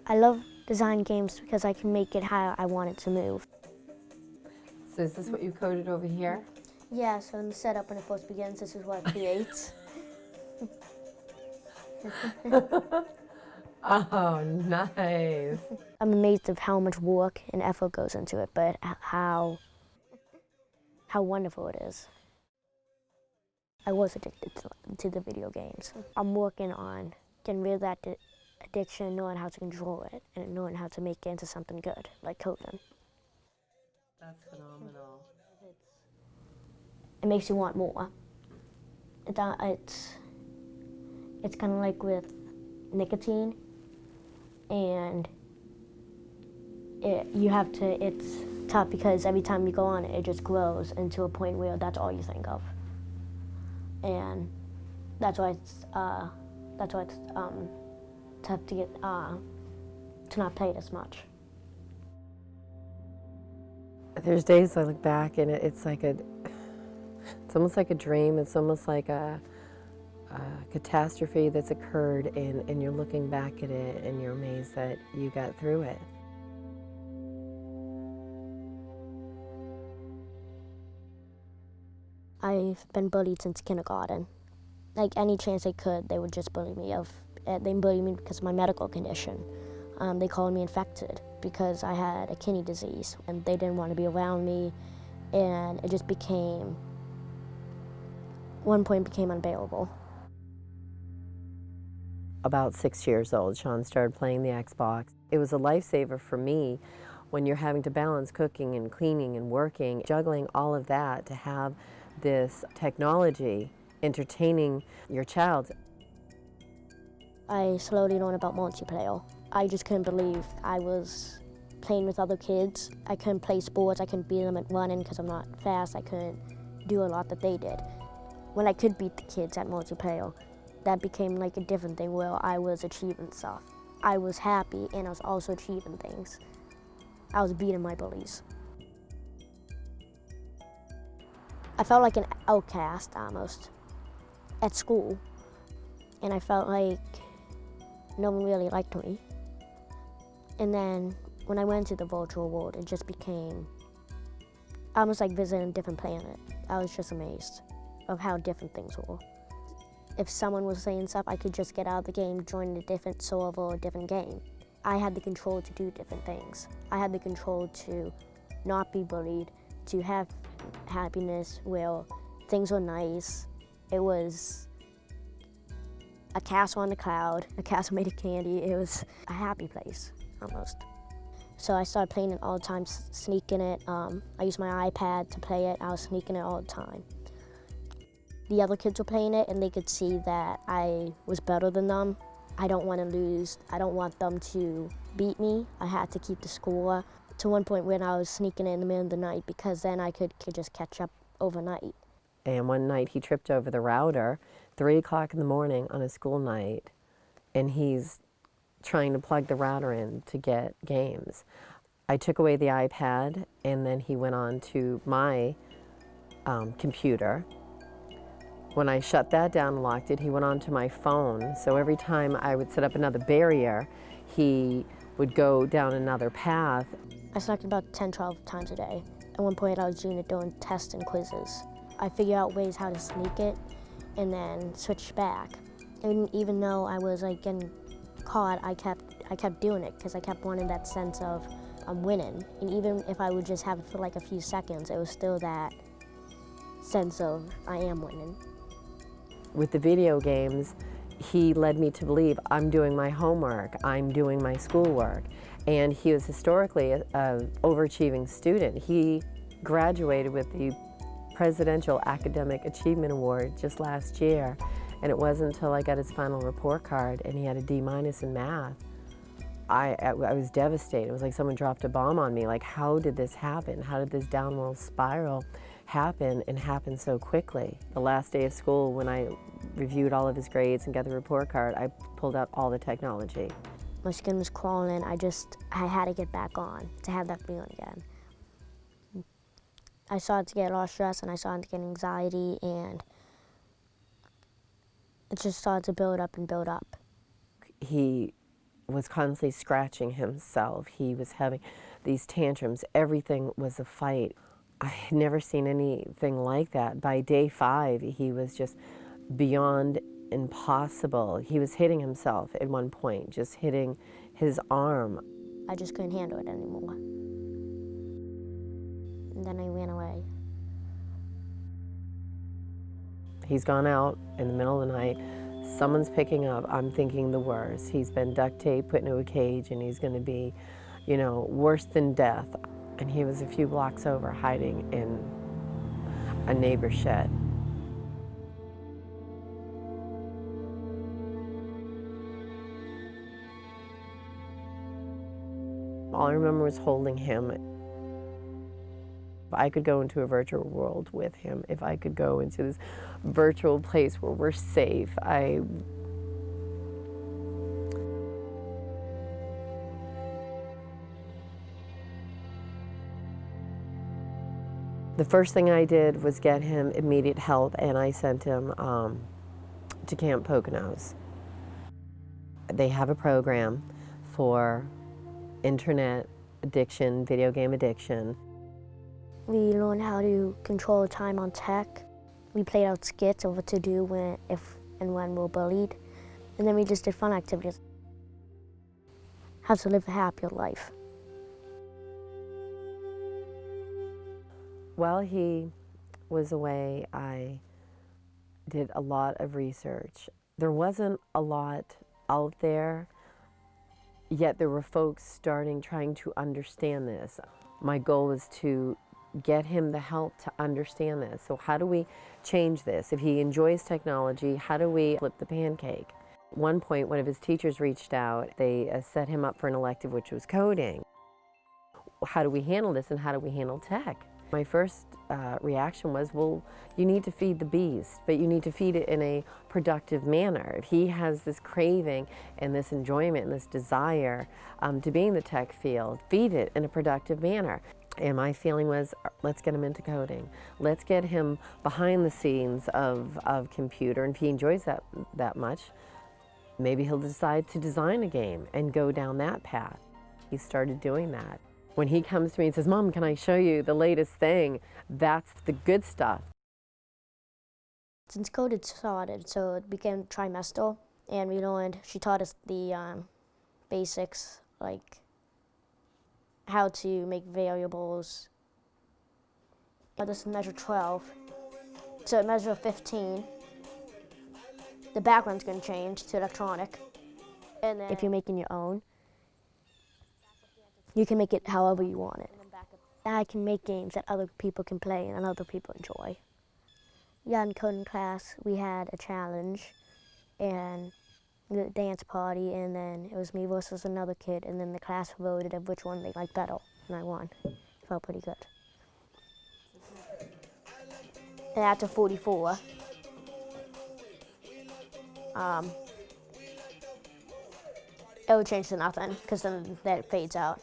I love design games because I can make it how I want it to move. So is this what you coded over here? Yeah, so in the setup when it first begins, this is what it creates. Oh, nice. I'm amazed of how much work and effort goes into it, but how wonderful it is. I was addicted to the video games. I'm working on getting rid of that addiction, knowing how to control it, and knowing how to make it into something good, like coding. That's phenomenal. It makes you want more. It's kind of like with nicotine, and it's tough because every time you go on it, it just grows into a point where that's all you think of, and that's why it's tough to get to not play it as much. There's days I look back and it's almost like a dream. It's almost like a catastrophe that's occurred, and you're looking back at it and you're amazed that you got through it. I've been bullied since kindergarten. Like any chance they could, they would just bully me. They bullied me because of my medical condition. They called me infected because I had a kidney disease, and they didn't want to be around me, and it just became, one point became unbearable. About 6 years old, Sean started playing the Xbox. It was a lifesaver for me when you're having to balance cooking and cleaning and working, juggling all of that, to have this technology entertaining your child. I slowly learned about multiplayer. I just couldn't believe I was playing with other kids. I couldn't play sports, I couldn't beat them at running because I'm not fast, I couldn't do a lot that they did. When I could beat the kids at multiplayer, that became like a different thing where I was achieving stuff. I was happy and I was also achieving things. I was beating my bullies. I felt like an outcast almost at school, and I felt like no one really liked me. And then when I went to the virtual world, it just became almost like visiting a different planet. I was just amazed of how different things were. If someone was saying stuff, I could just get out of the game, join a different server or a different game. I had the control to do different things. I had the control to not be bullied, to have happiness where things were nice. It was a castle on the cloud, a castle made of candy. It was a happy place, almost. So I started playing it all the time, sneaking it. I used my iPad to play it. I was sneaking it all the time. The other kids were playing it and they could see that I was better than them. I don't want to lose. I don't want them to beat me. I had to keep the score to one point when I was sneaking in the middle of the night, because then I could just catch up overnight. And one night he tripped over the router, 3 o'clock in the morning on a school night, and he's trying to plug the router in to get games. I took away the iPad, and then he went on to my computer. When I shut that down and locked it, he went on to my phone. So every time I would set up another barrier, he would go down another path. I selected about 10, 12 times a day. At one point I was doing tests and quizzes. I figured out ways how to sneak it and then switch back. And even though I was like getting caught, I kept doing it because I kept wanting that sense of I'm winning. And even if I would just have it for like a few seconds, it was still that sense of I am winning. With the video games, he led me to believe I'm doing my homework, I'm doing my schoolwork. And he was historically an overachieving student. He graduated with the Presidential Academic Achievement Award just last year. And it wasn't until I got his final report card and he had a D- in math. I was devastated. It was like someone dropped a bomb on me. Like, how did this happen? How did this downward spiral happen and happen so quickly? The last day of school, when I reviewed all of his grades and got the report card, I pulled out all the technology. My skin was crawling. I had to get back on to have that feeling again. I started to get a lot of stress and I started to get anxiety, and It just started to build up and build up. He was constantly scratching himself. He was having these tantrums. Everything was a fight. I had never seen anything like that. By day 5, he was just beyond impossible. He was hitting himself at one point, just hitting his arm. I just couldn't handle it anymore. And then I ran away. He's gone out in the middle of the night. Someone's picking up. I'm thinking the worst. He's been duct taped, put into a cage, and he's going to be, you know, worse than death. And he was a few blocks over, hiding in a neighbor's shed. All I remember was holding him. If I could go into a virtual world with him, if I could go into this virtual place where we're safe, The first thing I did was get him immediate help, and I sent him to Camp Poconos. They have a program for internet addiction, video game addiction. We learned how to control time on tech. We played out skits of what to do when, if and when we're bullied. And then we just did fun activities. How to live a happier life. While he was away, I did a lot of research. There wasn't a lot out there, yet there were folks trying to understand this. My goal was to get him the help to understand this. So how do we change this? If he enjoys technology, how do we flip the pancake? At one point, one of his teachers reached out. They set him up for an elective, which was coding. How do we handle this, and how do we handle tech? My first reaction was, well, you need to feed the beast, but you need to feed it in a productive manner. If he has this craving and this enjoyment and this desire to be in the tech field, feed it in a productive manner. And my feeling was, let's get him into coding. Let's get him behind the scenes of computer, and if he enjoys that much, maybe he'll decide to design a game and go down that path. He started doing that. When he comes to me and says, Mom, can I show you the latest thing? That's the good stuff. Since COVID started, so it became trimester, and we learned, she taught us the basics, like how to make variables. This is measure 12, so at measure 15, the background's going to change to electronic. And then if you're making your own, you can make it however you want it. I can make games that other people can play and other people enjoy. Yeah, in coding class, we had a challenge and the dance party, and then it was me versus another kid, and then the class voted of which one they liked better, and I won. It felt pretty good. And after 44, it would change to nothing, because then that fades out.